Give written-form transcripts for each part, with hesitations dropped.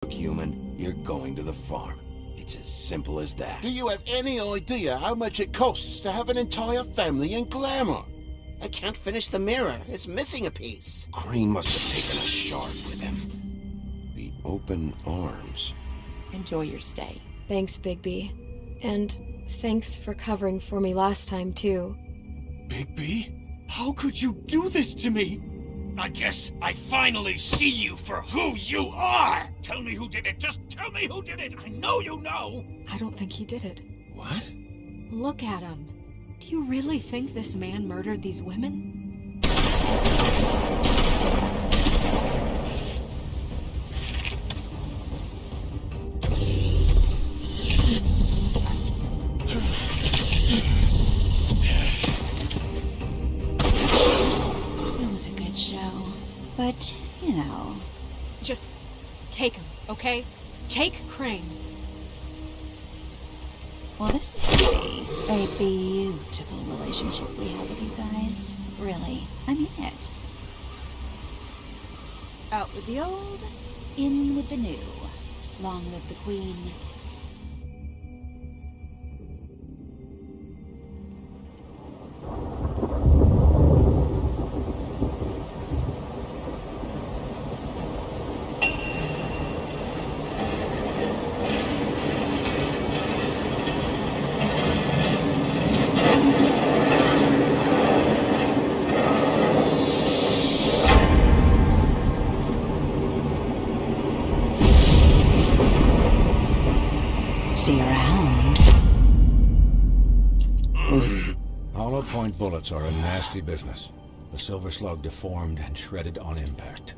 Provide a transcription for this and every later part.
Look, human, you're going to the farm. It's as simple as that. Do you have any idea how much it costs to have an entire family in Glamour? I can't finish the mirror. It's missing a piece. Crane must have taken a shard with him. The open arms. Enjoy your stay. Thanks, Bigby. And thanks for covering for me last time, too. Bigby? How could you do this to me? I guess I finally see you for who you are! Tell me who did it! Just tell me who did it! I know you know! I don't think he did it. What? Look at him. Do you really think this man murdered these women? It was a good show. But, you know... Just take him, okay? Take Crane. Well, this is a beautiful relationship we have with you guys. Really. I mean it. Out with the old, in with the new. Long live the Queen. See you around. Hollow point bullets are a nasty business. The Silver Slug deformed and shredded on impact.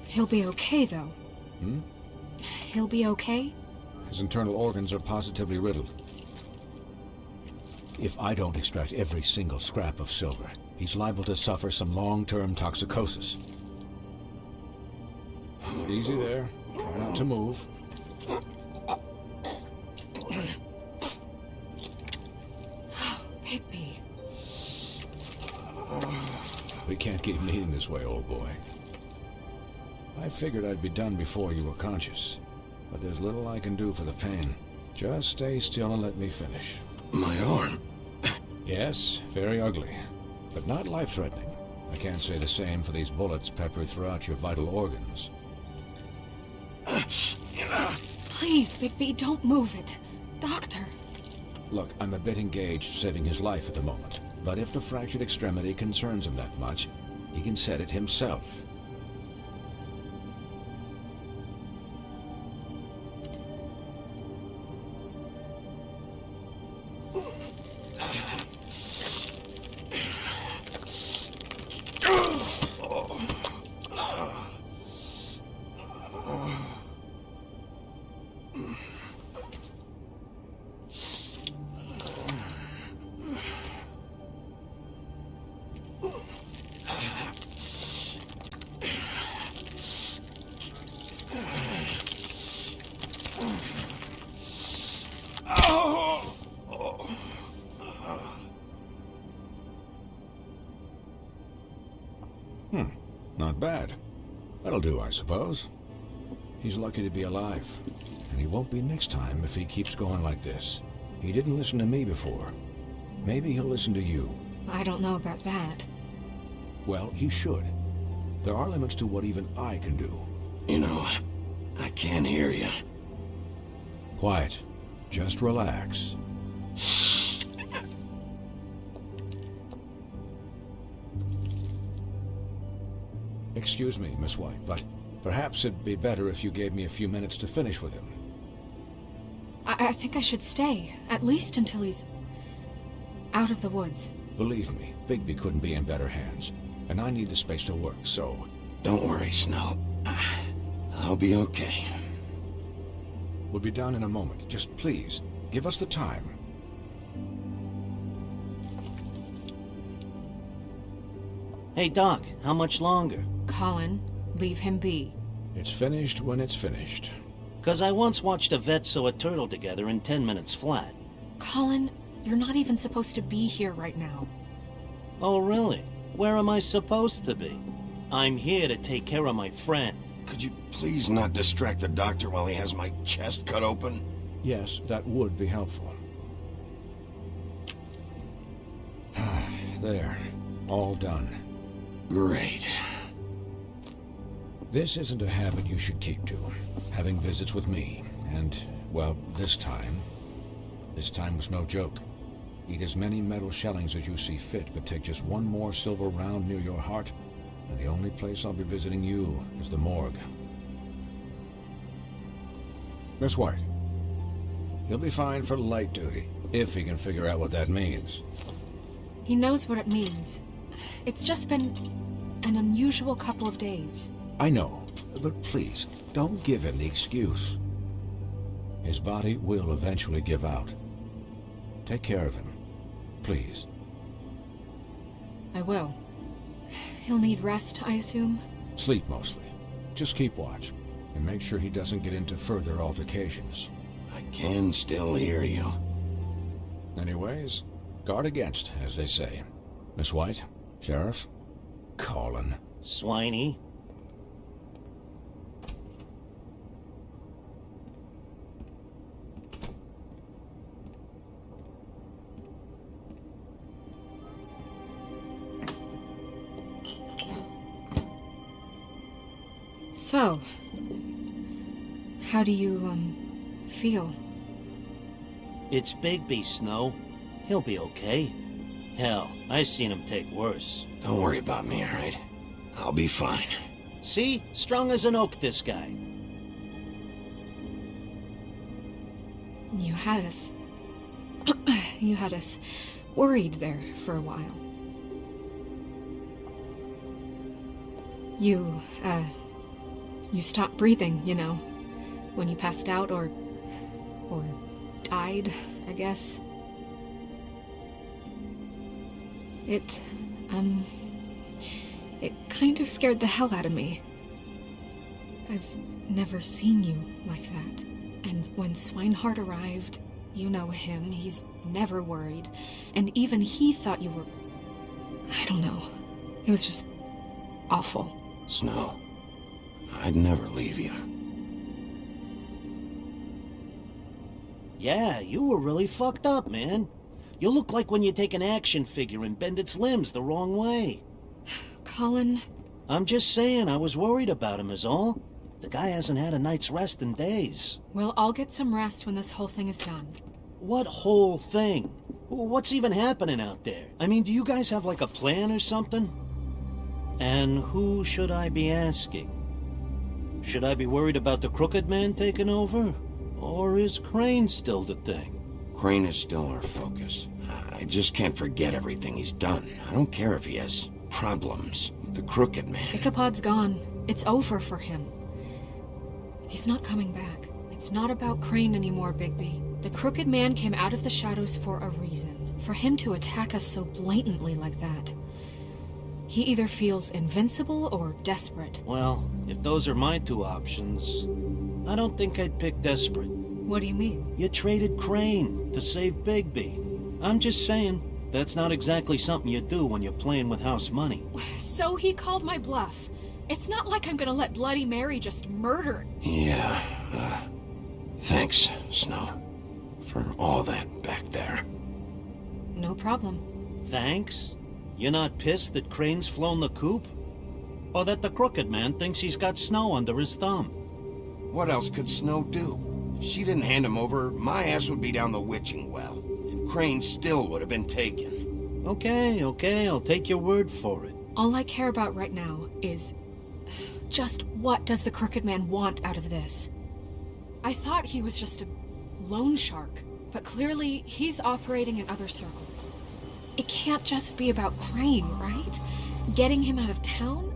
He'll be okay, though. He'll be okay? His internal organs are positively riddled. If I don't extract every single scrap of silver, he's liable to suffer some long-term toxicosis. Easy there. Try not to move. Bigby. We can't keep meeting this way, old boy. I figured I'd be done before you were conscious, but there's little I can do for the pain. Just stay still and let me finish. My arm. Yes, very ugly, but not life-threatening. I can't say the same for these bullets peppered throughout your vital organs. Please, Bigby, don't move it. Doctor. Look, I'm a bit engaged saving his life at the moment, but if the fractured extremity concerns him that much, he can set it himself. Not bad. That'll do, I suppose. He's lucky to be alive, and he won't be next time if he keeps going like this. He didn't listen to me before. Maybe he'll listen to you. I don't know about that. Well, he should. There are limits to what even I can do. You know, I can't hear you. Quiet. Just relax. Excuse me, Miss White, but perhaps it'd be better if you gave me a few minutes to finish with him. I think I should stay, at least until he's out of the woods. Believe me, Bigby couldn't be in better hands, and I need the space to work, so... Don't worry, Snow. I'll be okay. We'll be down in a moment. Just please, give us the time. Hey, Doc, how much longer? Colin, leave him be. It's finished when it's finished. 'Cause I once watched a vet sew a turtle together in 10 minutes flat. Colin, you're not even supposed to be here right now. Oh, really? Where am I supposed to be? I'm here to take care of my friend. Could you please not distract the doctor while he has my chest cut open? Yes, that would be helpful. There. All done. Great. This isn't a habit you should keep to. Having visits with me. And, well, this time was no joke. Eat as many metal shellings as you see fit, but take just one more silver round near your heart, and the only place I'll be visiting you is the morgue. Miss White. He'll be fine for light duty, if he can figure out what that means. He knows what it means. It's just been an unusual couple of days. I know, but please, don't give him the excuse. His body will eventually give out. Take care of him, please. I will. He'll need rest, I assume? Sleep mostly. Just keep watch, and make sure he doesn't get into further altercations. I can still hear you. Anyways, guard against, as they say. Miss White, Sheriff, Colin. Swiney. So, how do you, feel? It's Bigby, Snow. He'll be okay. Hell, I seen him take worse. Don't worry about me, all right? I'll be fine. See? Strong as an oak, this guy. You had us... you had us worried there for a while. You stopped breathing, you know, when you passed out or died, I guess. It kind of scared the hell out of me. I've never seen you like that. And when Swinehart arrived, you know him, he's never worried. And even he thought you were... I don't know. It was just awful. Snow, I'd never leave you. Yeah, you were really fucked up, man. You look like when you take an action figure and bend its limbs the wrong way. Colin... I'm just saying, I was worried about him is all. The guy hasn't had a night's rest in days. Well, I'll get some rest when this whole thing is done. What whole thing? What's even happening out there? I mean, do you guys have like a plan or something? And who should I be asking? Should I be worried about the Crooked Man taking over? Or is Crane still the thing? Crane is still our focus. I just can't forget everything he's done. I don't care if he has problems with the Crooked Man. Ichabod's gone. It's over for him. He's not coming back. It's not about Crane anymore, Bigby. The Crooked Man came out of the shadows for a reason. For him to attack us so blatantly like that. He either feels invincible or desperate. Well, if those are my two options, I don't think I'd pick desperate. What do you mean? You traded Crane to save Bigby. I'm just saying, that's not exactly something you do when you're playing with house money. So he called my bluff. It's not like I'm gonna let Bloody Mary just murder... Yeah, thanks, Snow, for all that back there. No problem. Thanks? You're not pissed that Crane's flown the coop? Or that the Crooked Man thinks he's got Snow under his thumb? What else could Snow do? If she didn't hand him over, my ass would be down the witching well, and Crane still would have been taken. Okay, I'll take your word for it. All I care about right now is... just what does the Crooked Man want out of this? I thought he was just a loan shark, but clearly he's operating in other circles. It can't just be about Crane, right? Getting him out of town?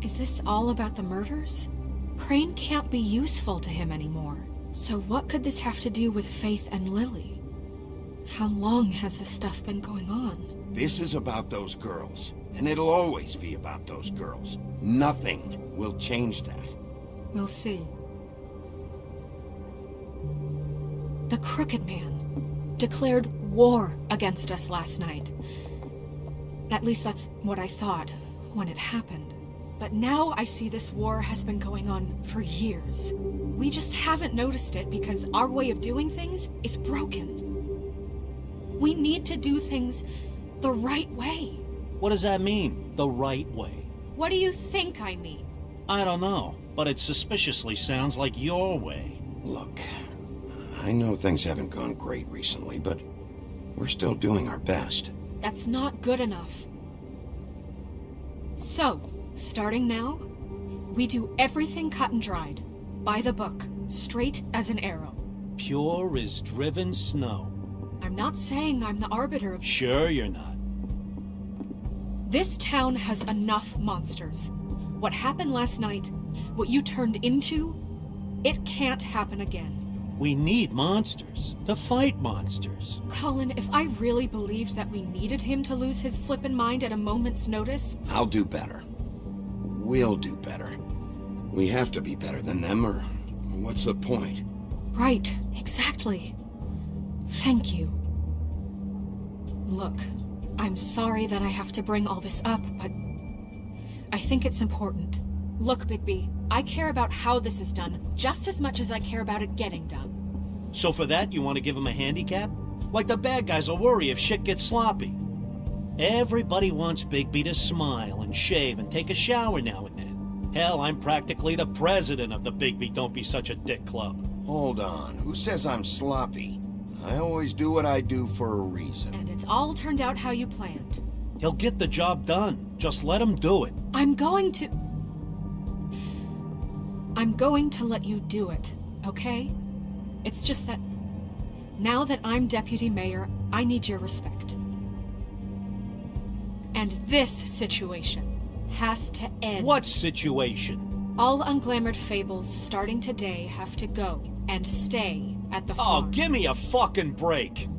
Is this all about the murders? Crane can't be useful to him anymore. So what could this have to do with Faith and Lily? How long has this stuff been going on? This is about those girls, and it'll always be about those girls. Nothing will change that. We'll see. The Crooked Man declared war against us last night. At least that's what I thought when it happened. But now I see this war has been going on for years. We just haven't noticed it because our way of doing things is broken. We need to do things the right way. What does that mean, the right way? What do you think I mean? I don't know, but it suspiciously sounds like your way. Look, I know things haven't gone great recently, but we're still doing our best. That's not good enough. So, starting now, we do everything cut and dried. By the book, straight as an arrow. Pure as driven snow. I'm not saying I'm the arbiter of... Sure you're not. This town has enough monsters. What happened last night, what you turned into, it can't happen again. We need monsters. To fight monsters. Colin, if I really believed that we needed him to lose his flippin' mind at a moment's notice... I'll do better. We'll do better. We have to be better than them, or what's the point? Right, exactly. Thank you. Look, I'm sorry that I have to bring all this up, but I think it's important. Look, Bigby, I care about how this is done just as much as I care about it getting done. So for that, you want to give him a handicap? Like the bad guys will worry if shit gets sloppy. Everybody wants Bigby to smile and shave and take a shower now and then. Hell, I'm practically the president of the Bigby Don't Be Such a Dick Club. Hold on, who says I'm sloppy? I always do what I do for a reason. And it's all turned out how you planned. He'll get the job done. Just let him do it. I'm going to let you do it, okay? It's just that now that I'm deputy mayor, I need your respect. And this situation has to end. What situation? All unglamored fables starting today have to go and stay at the Oh, farm. give me a fucking break.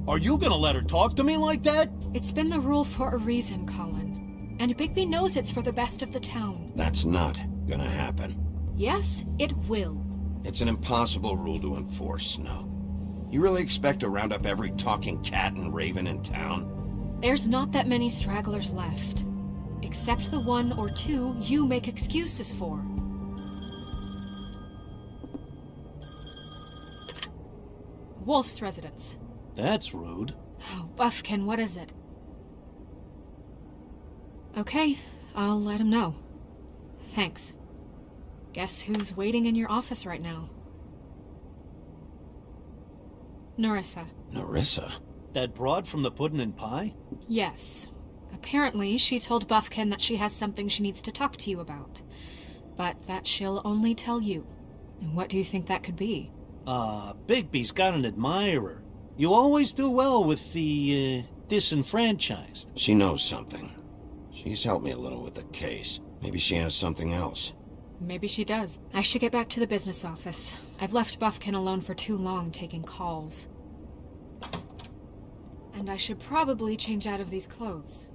Are you gonna let her talk to me like that? It's been the rule for a reason, Colin. And Bigby knows it's for the best of the town. That's not gonna happen. Yes, it will. It's an impossible rule to enforce, Snow. You really expect to round up every talking cat and raven in town? There's not that many stragglers left. Except the one or two you make excuses for. Wolf's residence. That's rude. Oh, Buffkin, what is it? Okay, I'll let him know. Thanks. Guess who's waiting in your office right now? Nerissa. Nerissa? That broad from the puddin' and pie? Yes. Apparently, she told Buffkin that she has something she needs to talk to you about. But that she'll only tell you. And what do you think that could be? Bigby's got an admirer. You always do well with the, disenfranchised. She knows something. She's helped me a little with the case. Maybe she has something else. Maybe she does. I should get back to the business office. I've left Buffkin alone for too long taking calls. And I should probably change out of these clothes.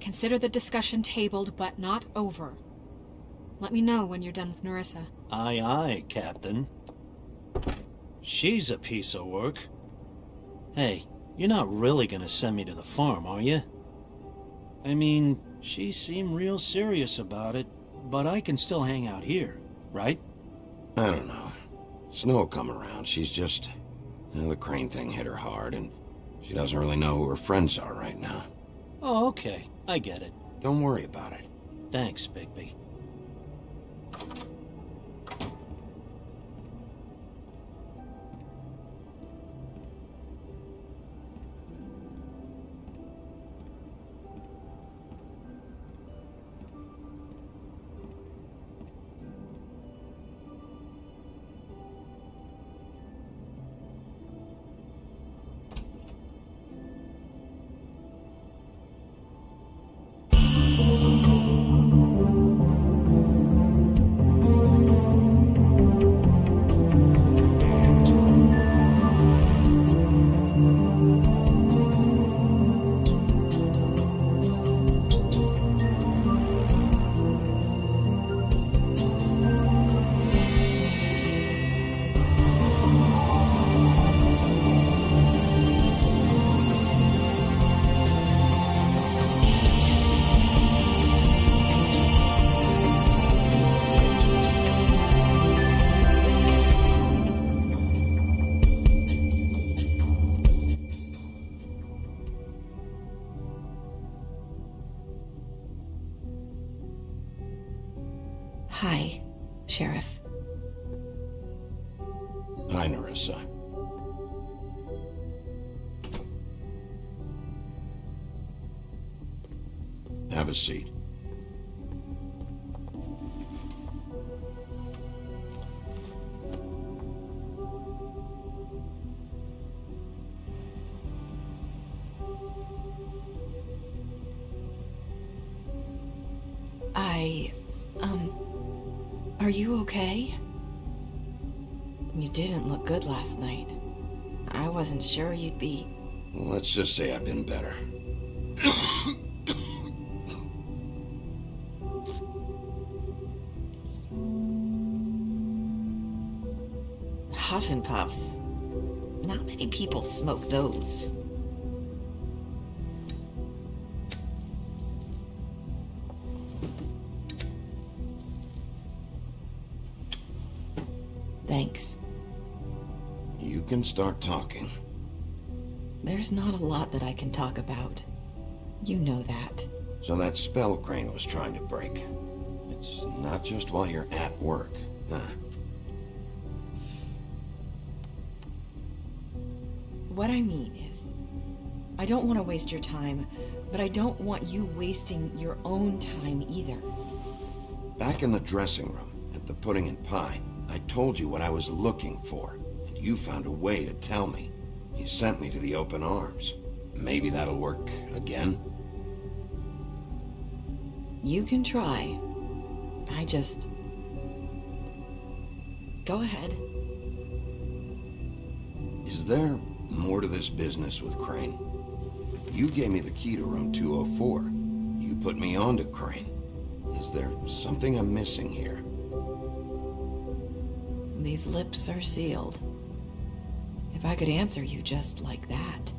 Consider the discussion tabled, but not over. Let me know when you're done with Nerissa. Aye, aye, Captain. She's a piece of work. Hey, you're not really gonna send me to the farm, are you? I mean, she seemed real serious about it, but I can still hang out here, right? I don't know. Snow will come around. She's just... the Crane thing hit her hard, and she doesn't really know who her friends are right now. Oh, okay. I get it. Don't worry about it. Thanks, Bigby. Sheriff. Hi, Nerissa. Have a seat. Are you okay? You didn't look good last night. I wasn't sure you'd be... Let's just say I've been better. Huff and Puffs. Not many people smoke those. Thanks. You can start talking. There's not a lot that I can talk about. You know that. So that spell Crane was trying to break. It's not just while you're at work, huh? What I mean is, I don't want to waste your time, but I don't want you wasting your own time either. Back in the dressing room, at the Pudding and Pie, I told you what I was looking for, and you found a way to tell me. You sent me to the open arms. Maybe that'll work again? You can try. I just... Go ahead. Is there more to this business with Crane? You gave me the key to room 204. You put me on to Crane. Is there something I'm missing here? These lips are sealed. If I could answer you just like that,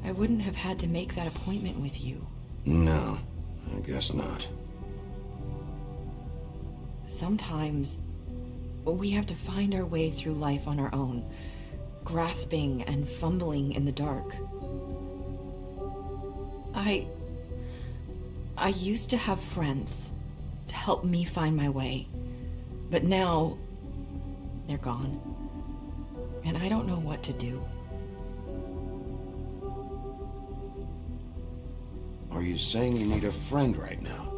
I wouldn't have had to make that appointment with you. No, I guess not. Sometimes, we have to find our way through life on our own, grasping and fumbling in the dark. I used to have friends to help me find my way, but now they're gone, and I don't know what to do. Are you saying you need a friend right now?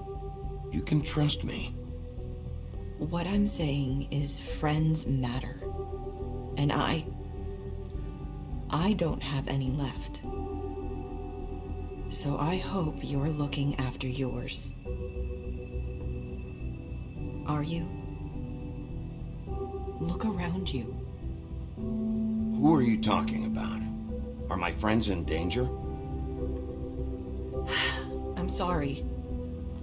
You can trust me. What I'm saying is friends matter, and I don't have any left. So I hope you're looking after yours. Are you? Look around you. Who are you talking about? Are my friends in danger? I'm sorry.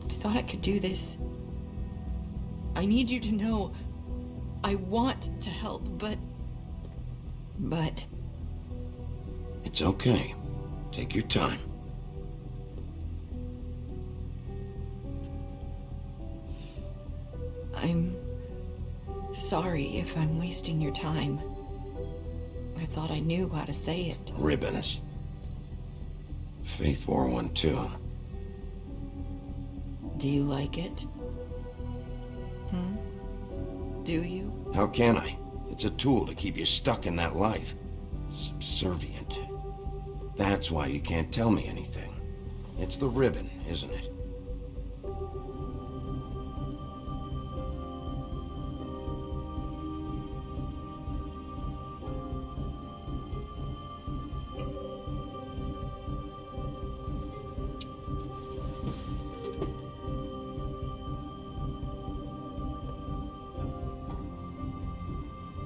I thought I could do this. I need you to know I want to help, but... It's okay. Take your time. I'm sorry if I'm wasting your time. I thought I knew how to say it. Ribbons. Faith wore one too. Do you like it? Do you? How can I? It's a tool to keep you stuck in that life. Subservient. That's why you can't tell me anything. It's the ribbon, isn't it?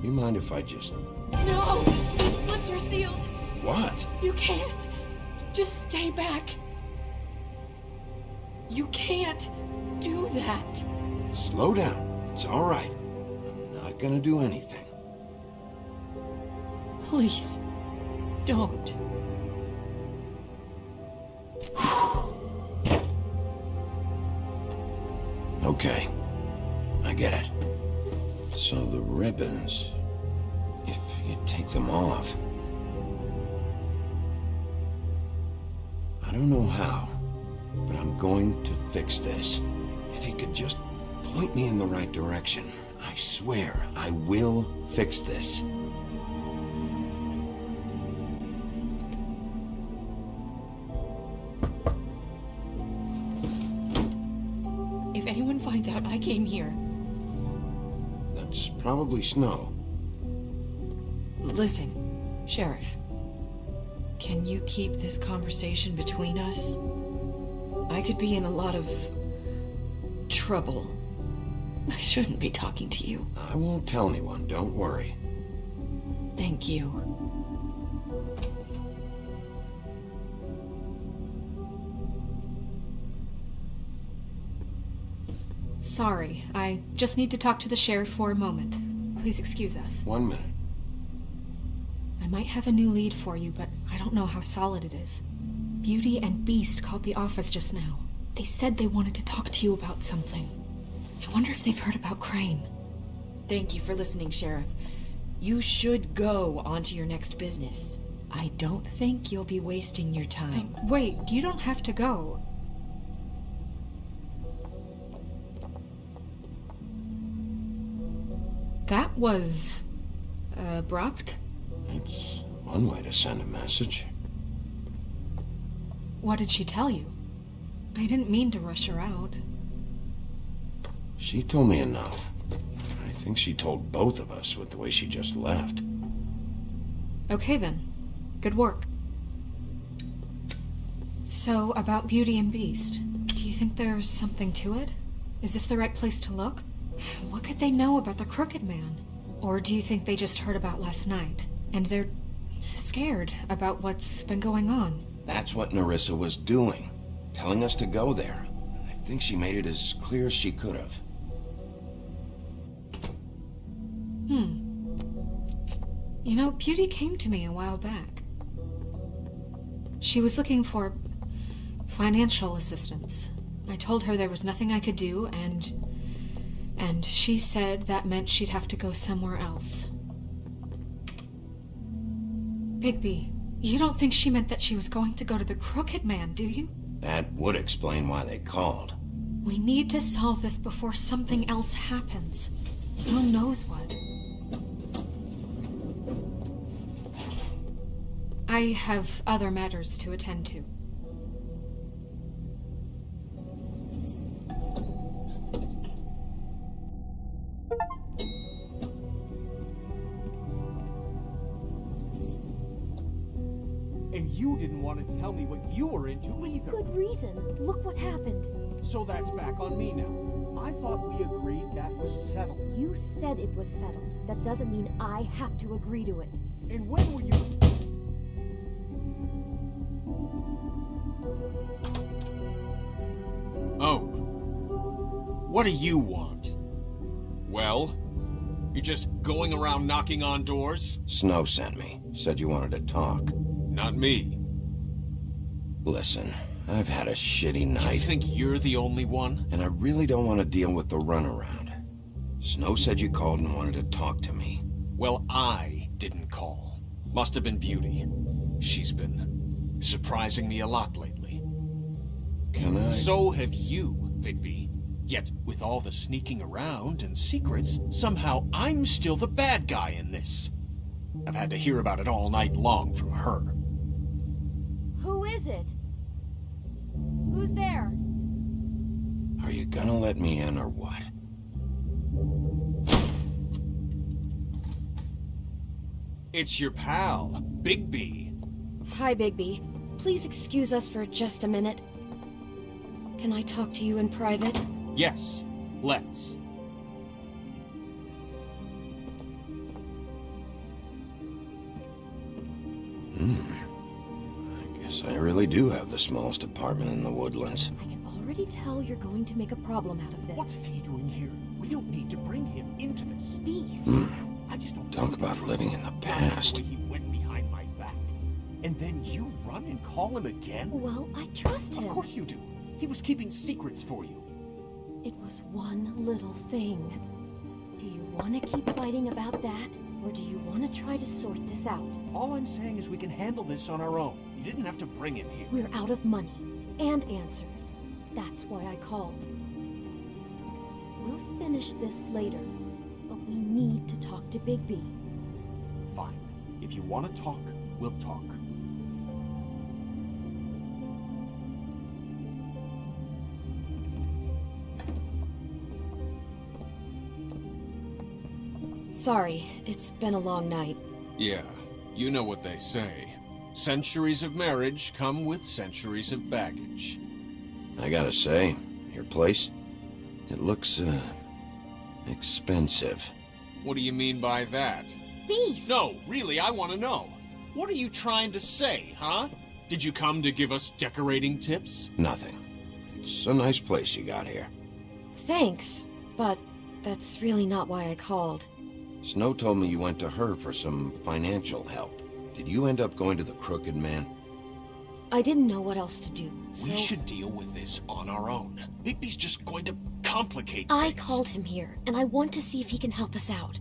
You mind if I just... No! Lips are sealed! What? You can't! Just stay back! You can't do that! Slow down. It's all right. I'm not gonna do anything. Please, don't. Okay. I get it. So the ribbons... If you take them off... I don't know how, but I'm going to fix this. If you could just point me in the right direction, I swear, I will fix this. If anyone finds out I came here... That's probably Snow. Listen, Sheriff. Can you keep this conversation between us? I could be in a lot of... trouble. I shouldn't be talking to you. I won't tell anyone, don't worry. Thank you. Sorry, I just need to talk to the sheriff for a moment. Please excuse us. 1 minute. I might have a new lead for you, but I don't know how solid it is. Beauty and Beast called the office just now. They said they wanted to talk to you about something. I wonder if they've heard about Crane. Thank you for listening, Sheriff. You should go on to your next business. I don't think you'll be wasting your time. Wait, you don't have to go. That was... abrupt? It's one way to send a message. What did she tell you? I didn't mean to rush her out. She told me enough. I think she told both of us with the way she just left. Okay then. Good work. So, about Beauty and Beast, do you think there's something to it? Is this the right place to look? What could they know about the Crooked Man? Or do you think they just heard about last night, and they're scared about what's been going on? That's what Nerissa was doing. Telling us to go there. I think she made it as clear as she could have. You know, Beauty came to me a while back. She was looking for financial assistance. I told her there was nothing I could do, and she said that meant she'd have to go somewhere else. Bigby, you don't think she meant that she was going to go to the Crooked Man, do you? That would explain why they called. We need to solve this before something else happens. Who knows what? I have other matters to attend to. And you didn't want to tell me what you were into either. Good reason. Look what happened. So that's back on me now. I thought we agreed that was settled. You said it was settled. That doesn't mean I have to agree to it. And when were you... Oh. What do you want? Well? You're just going around knocking on doors? Snow sent me. Said you wanted to talk. Not me. Listen, I've had a shitty You night. think you're the only one? And I really don't want to deal with the runaround. Snow said you called and wanted to talk to me. Well, I didn't call. Must have been Beauty. She's been surprising me a lot lately. Can I... So have you, Bigby. Yet, with all the sneaking around and secrets, somehow I'm still the bad guy in this. I've had to hear about it all night long from her. Who is it? Who's there? Are you gonna let me in or what? It's your pal, Bigby. Hi, Bigby. Please excuse us for just a minute. Can I talk to you in private? Yes, let's. I guess I really do have the smallest apartment in the Woodlands. I can already tell you're going to make a problem out of this. What's he doing here? We don't need to bring him into this. Beast. I just don't Talk about living in the past. He went behind my back. And then you run and call him again? Well, I trust him. Of course you do. He was keeping secrets for you. It was one little thing. Do you want to keep fighting about that, or do you want to try to sort this out? All I'm saying is we can handle this on our own. You didn't have to bring him here. We're out of money and answers. That's why I called. We'll finish this later. to Bigby. Fine. If you want to talk, we'll talk. Sorry, it's been a long night. Yeah, you know what they say. Centuries of marriage come with centuries of baggage. I gotta say, your place, it looks, expensive. What do you mean by that? Beast! No, really, I want to know. What are you trying to say, huh? Did you come to give us decorating tips? Nothing. It's a nice place you got here. Thanks, but that's really not why I called. Snow told me you went to her for some financial help. Did you end up going to the Crooked Man? I didn't know what else to do, so... We should deal with this on our own. Bigby's just going to complicate I things. called him here, and I want to see if he can help us out.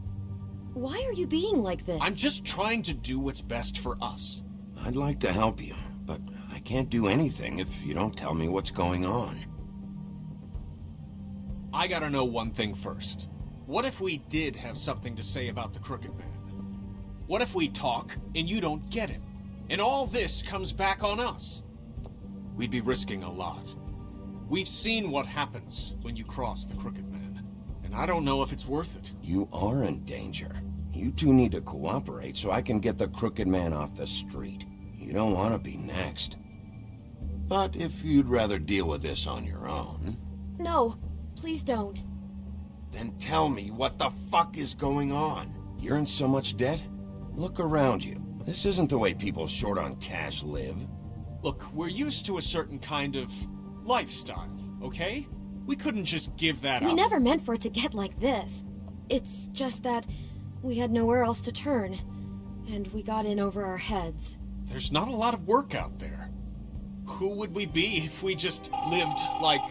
Why are you being like this? I'm just trying to do what's best for us. I'd like to help you, but I can't do anything if you don't tell me what's going on. I gotta know one thing first. What if we did have something to say about the Crooked Man? What if we talk and you don't get him? And all this comes back on us? We'd be risking a lot. We've seen what happens when you cross the Crooked Man, and I don't know if it's worth it. You are in danger. You two need to cooperate so I can get the Crooked Man off the street. You don't want to be next. But if you'd rather deal with this on your own... No, please don't. Then tell me what the fuck is going on. You're in so much debt? Look around you. This isn't the way people short on cash live. Look, we're used to a certain kind of lifestyle, okay? We couldn't just give that up. We never meant for it to get like this. It's just that we had nowhere else to turn, and we got in over our heads. There's not a lot of work out there. Who would we be if we just lived like...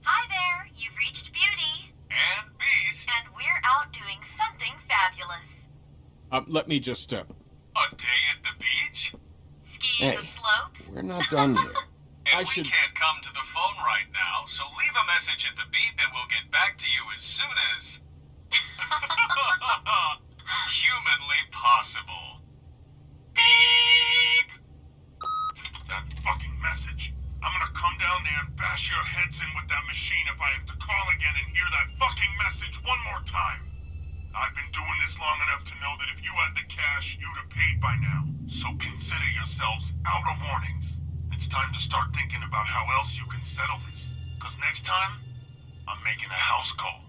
Hi there, you've reached Beauty. And Beast. And we're out doing something fabulous. Let me just, A day at the beach? Skiing Hey. the slopes? We're not done here. I should... can't come to the phone right now, so leave a message at the beep and we'll get back to you as soon as... humanly possible. Beep! That fucking message. I'm gonna come down there and bash your heads in with that machine if I have to call again and hear that fucking message one more time. I've been doing this long enough to know that if you had the cash, you'd have paid by now. So consider yourselves out of warnings. It's time to start thinking about how else you can settle this. Because next time, I'm making a house call.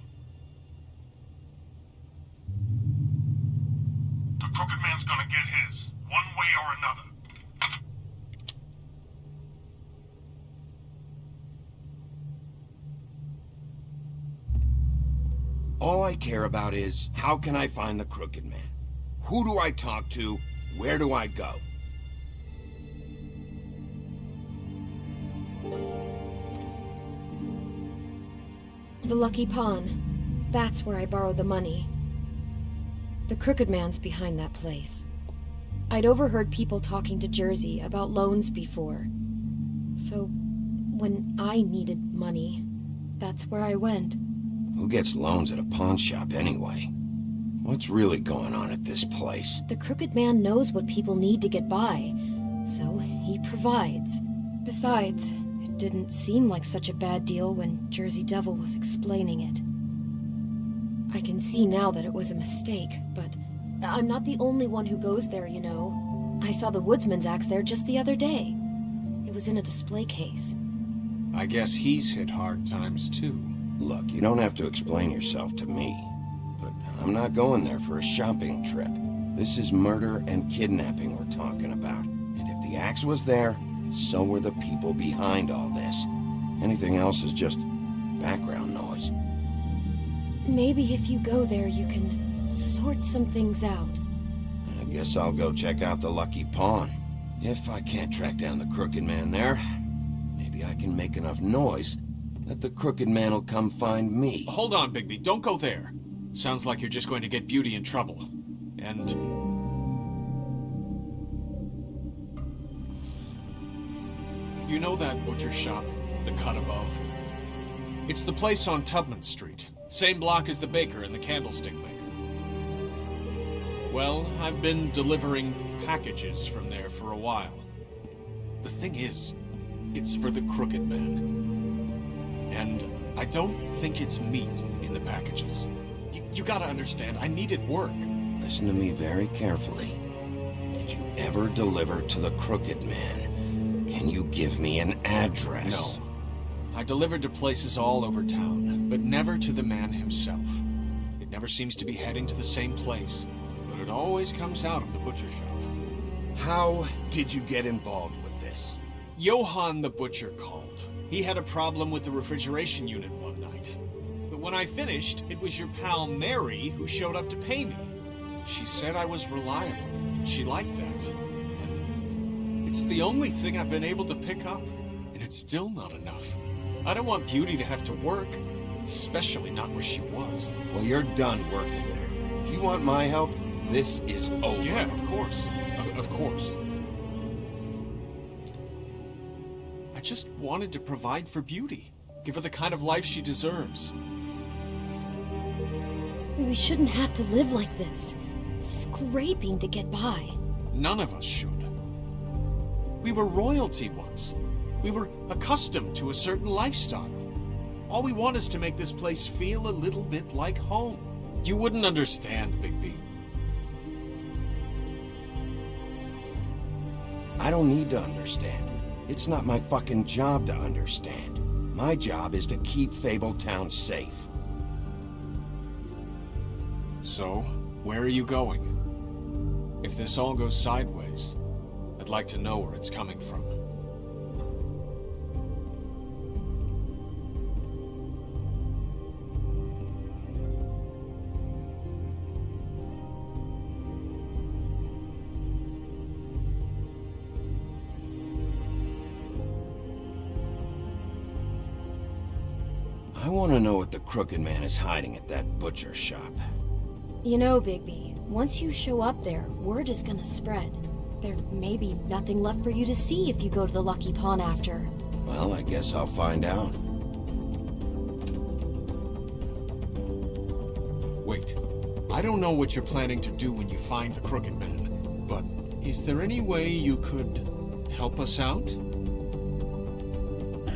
The Crooked Man's gonna get his, one way or another. All I care about is, how can I find the Crooked Man? Who do I talk to? Where do I go? The Lucky Pawn. That's where I borrowed the money. The Crooked Man's behind that place. I'd overheard people talking to Jersey about loans before. So, when I needed money, that's where I went. Who gets loans at a pawn shop anyway? What's really going on at this place? The Crooked Man knows what people need to get by, so he provides. Besides, it didn't seem like such a bad deal when Jersey Devil was explaining it. I can see now that it was a mistake, but I'm not the only one who goes there, you know. I saw the Woodsman's axe there just the other day. It was in a display case. I guess he's hit hard times too. Look, you don't have to explain yourself to me, but I'm not going there for a shopping trip. This is murder and kidnapping we're talking about. And if the axe was there, so were the people behind all this. Anything else is just background noise. Maybe if you go there, you can sort some things out. I guess I'll go check out the Lucky Pawn. If I can't track down the Crooked Man there, maybe I can make enough noise that the Crooked Man will come find me. Hold on, Bigby. Don't go there. Sounds like you're just going to get Beauty in trouble. And... You know that butcher shop, the cut above? It's the place on Tubman Street. Same block as the baker and the candlestick maker. Well, I've been delivering packages from there for a while. The thing is, it's for the Crooked Man. And I don't think it's meat in the packages. You gotta understand, I needed work. Listen to me very carefully. Did you ever deliver to the Crooked Man? Can you give me an address? No. I delivered to places all over town, but never to the man himself. It never seems to be heading to the same place, but it always comes out of the butcher shop. How did you get involved with this? Johann the butcher called. He had a problem with the refrigeration unit one night. But when I finished, it was your pal Mary who showed up to pay me. She said I was reliable. She liked that. And it's the only thing I've been able to pick up, and it's still not enough. I don't want Beauty to have to work, especially not where she was. Well, you're done working there. If you want my help, this is over. Yeah, of course. Of course. I just wanted to provide for Beauty. Give her the kind of life she deserves. We shouldn't have to live like this, scraping to get by. None of us should. We were royalty once. We were accustomed to a certain lifestyle. All we want is to make this place feel a little bit like home. You wouldn't understand, Bigby. I don't need to understand. It's not my fucking job to understand. My job is to keep Fabletown safe. So, where are you going? If this all goes sideways, I'd like to know where it's coming from. I want to know what the Crooked Man is hiding at that butcher shop. You know, Bigby, once you show up there, word is gonna spread. There may be nothing left for you to see if you go to the Lucky Pawn after. Well, I guess I'll find out. Wait, I don't know what you're planning to do when you find the Crooked Man, but is there any way you could help us out?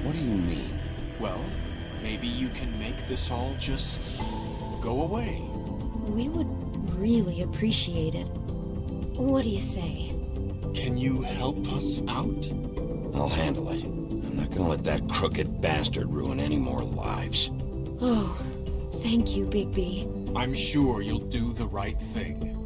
What do you mean? Well, maybe you can make this all just go away. We would really appreciate it. What do you say? Can you help us out? I'll handle it. I'm not gonna let that crooked bastard ruin any more lives. Oh, thank you, Bigby. I'm sure you'll do the right thing.